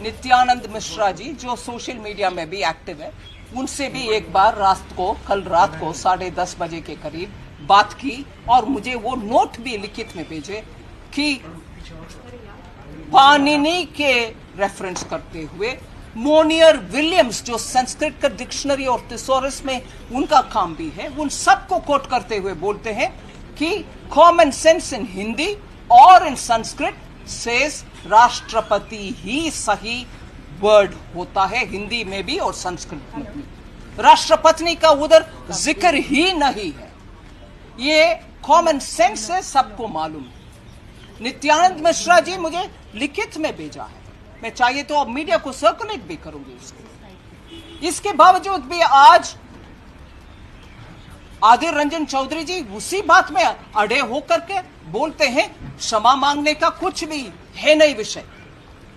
नित्यानंद मिश्रा जी जो social media में भी एक्टिव है, उनसे भी एक बार कल रात को 10:30 बजे के करीब बात की और मुझे वो नोट भी लिखित में भेजे कि पाणिनि के रेफरेंस करते हुए मोनियर विलियम्स जो संस्कृत का डिक्शनरी और थिसॉरस में उनका काम भी है, उन सबको कोट करते हुए बोलते हैं कि कॉमन सेंस इन हिंदी और इन संस्कृत सेज राष्ट्रपति ही सही वर्ड होता है, हिंदी में भी और संस्कृत में भी। राष्ट्रपति का उधर जिक्र ही नहीं है। ये कॉमन सेंस है, सबको मालूम है। नित्यानंद मिश्रा जी मुझे लिखित में भेजा है, मैं चाहिए तो अब मीडिया को सर्कुलेट भी करूंगी इसको। इसके बावजूद भी आज आदिर रंजन चौधरी जी उसी बात में अड़े होकर के बोलते हैं क्षमा मांगने का कुछ भी है नहीं विषय।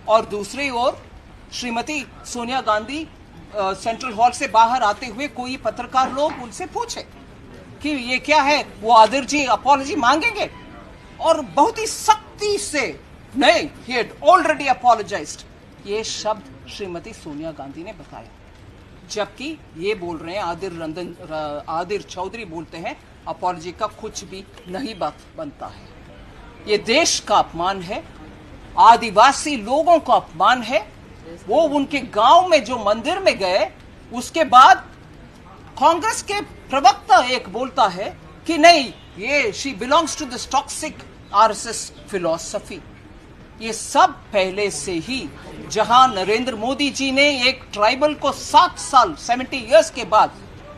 और दूसरी ओर श्रीमती सोनिया गांधी सेंट्रल हॉल से बाहर आते हुए कोई पत्रकार लोग उनसे पूछे कि ये क्या है, वो आदिर जी अपॉलॉजी मांगेंगे, और बहुत ही सख्ती से नहीं, he had already apologized, ये शब्द श्रीमती सोनिया गांधी ने बताया। जबकि ये बोल रहे हैं आदिर चौधरी बोलते हैं अपॉलॉजी का कुछ भी नहीं बात बनता है। ये देश का अपमान है, आदिवासी लोगों का अपमान है। वो उनके गांव में जो मंदिर में गए, उसके बाद कांग्रेस के प्रवक्ता एक बोलता है कि नहीं, ये she belongs to this toxic RSS philosophy. ये सब पहले से ही, जहां नरेंद्र मोदी जी ने एक ट्राइबल को 70 इयर्स के बाद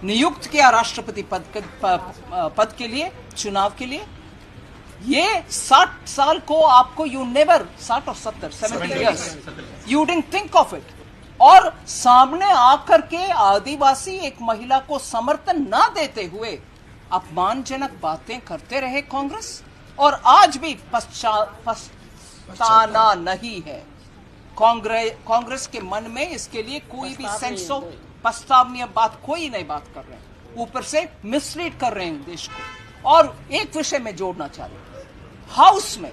नियुक्त किया राष्ट्रपति पद के लिए, चुनाव के लिए, ये 60 साल को आपको यू नेवर 60 और 70 years you didn't think of it. और सामने आकर के आदिवासी एक महिला को समर्थन ना देते हुए अपमानजनक बातें करते रहे कांग्रेस, और आज भी पछताना नहीं है। कांग्रेस के मन में इसके लिए कोई भी सेंस ऑफ पछतावनीय बात कोई नहीं बात कर रहे हैं, ऊपर से मिसलीड कर रहे हैं देश को। और एक विषय में जोड़ना चाहते हैं, हाउस में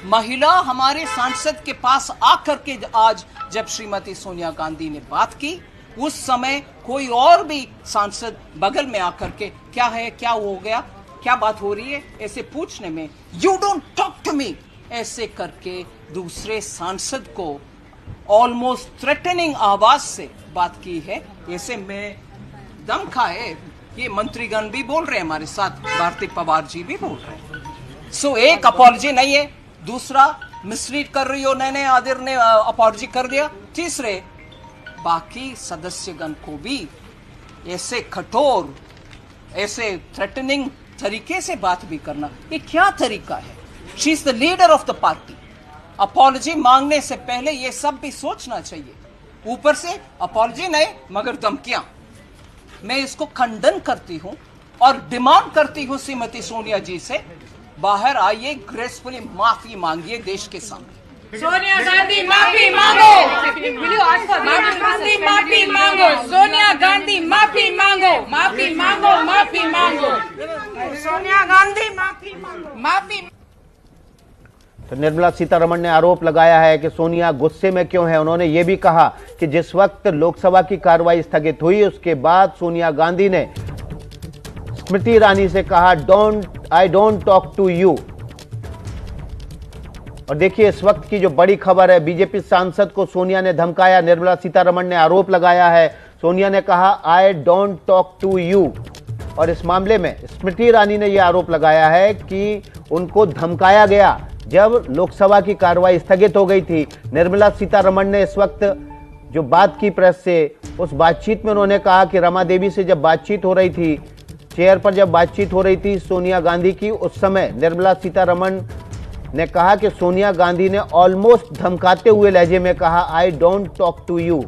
महिला हमारे सांसद के पास आकर के आज जब श्रीमती सोनिया गांधी ने बात की, उस समय कोई और भी सांसद बगल में आकर के क्या है, क्या हो गया, क्या बात हो रही है, ऐसे पूछने में you don't talk to me ऐसे करके दूसरे सांसद को ऑलमोस्ट थ्रेटनिंग आवाज से बात की है। ऐसे में दम खाए, ये मंत्रीगण भी बोल रहे हैं हमारे साथ, भारती पवार जी भी बोल रहे हैं। सो एक अपॉलॉजी नहीं है, दूसरा मिसलीड कर रही हो, नए आदिर ने अपॉलॉजी कर दिया, तीसरे बाकी सदस्यगण को भी ऐसे कठोर, ऐसे थ्रेटनिंग तरीके से बात भी करना, ये क्या तरीका है? She is the leader of the party. Apology मांगने से पहले ये सब भी सोचना चाहिए। ऊपर से अपॉलॉजी नहीं मगर धमकियां। मैं इसको खंडन करती हूं और डिमांड करती हूं श्रीमती सोनिया जी से, बाहर आइए, ग्रेसफुली माफी मांगिए देश के सामने। सोनिया गांधी माफी मांगो, माफी मांगो, सोनिया गांधी माफी मांगो, माफी मांगो, माफी मांगो, सोनिया गांधी माफी मांगो, माफी। तो निर्मला सीतारमण ने आरोप लगाया है कि सोनिया गुस्से में क्यों है। उन्होंने ये भी कहा कि जिस वक्त लोकसभा की कार्रवाई स्थगित हुई, उसके बाद सोनिया गांधी ने स्मृति ईरानी से कहा I don't talk to you. और देखिए इस वक्त की जो बड़ी खबर है, बीजेपी सांसद को सोनिया ने धमकाया। निर्मला सीतारमण ने आरोप लगाया है, सोनिया ने कहा I don't talk to you. और इस मामले में स्मृति ईरानी ने यह आरोप लगाया है कि उनको धमकाया गया जब लोकसभा की कार्रवाई स्थगित हो गई थी। निर्मला सीतारमण ने इस वक्त जो बात की प्रेस से, उस बातचीत में उन्होंने कहा कि रमा देवी से जब बातचीत हो रही थी, चेयर पर जब बातचीत हो रही थी सोनिया गांधी की, उस समय निर्मला सीतारमण ने कहा कि सोनिया गांधी ने ऑलमोस्ट धमकाते हुए लहजे में कहा I don't talk to you.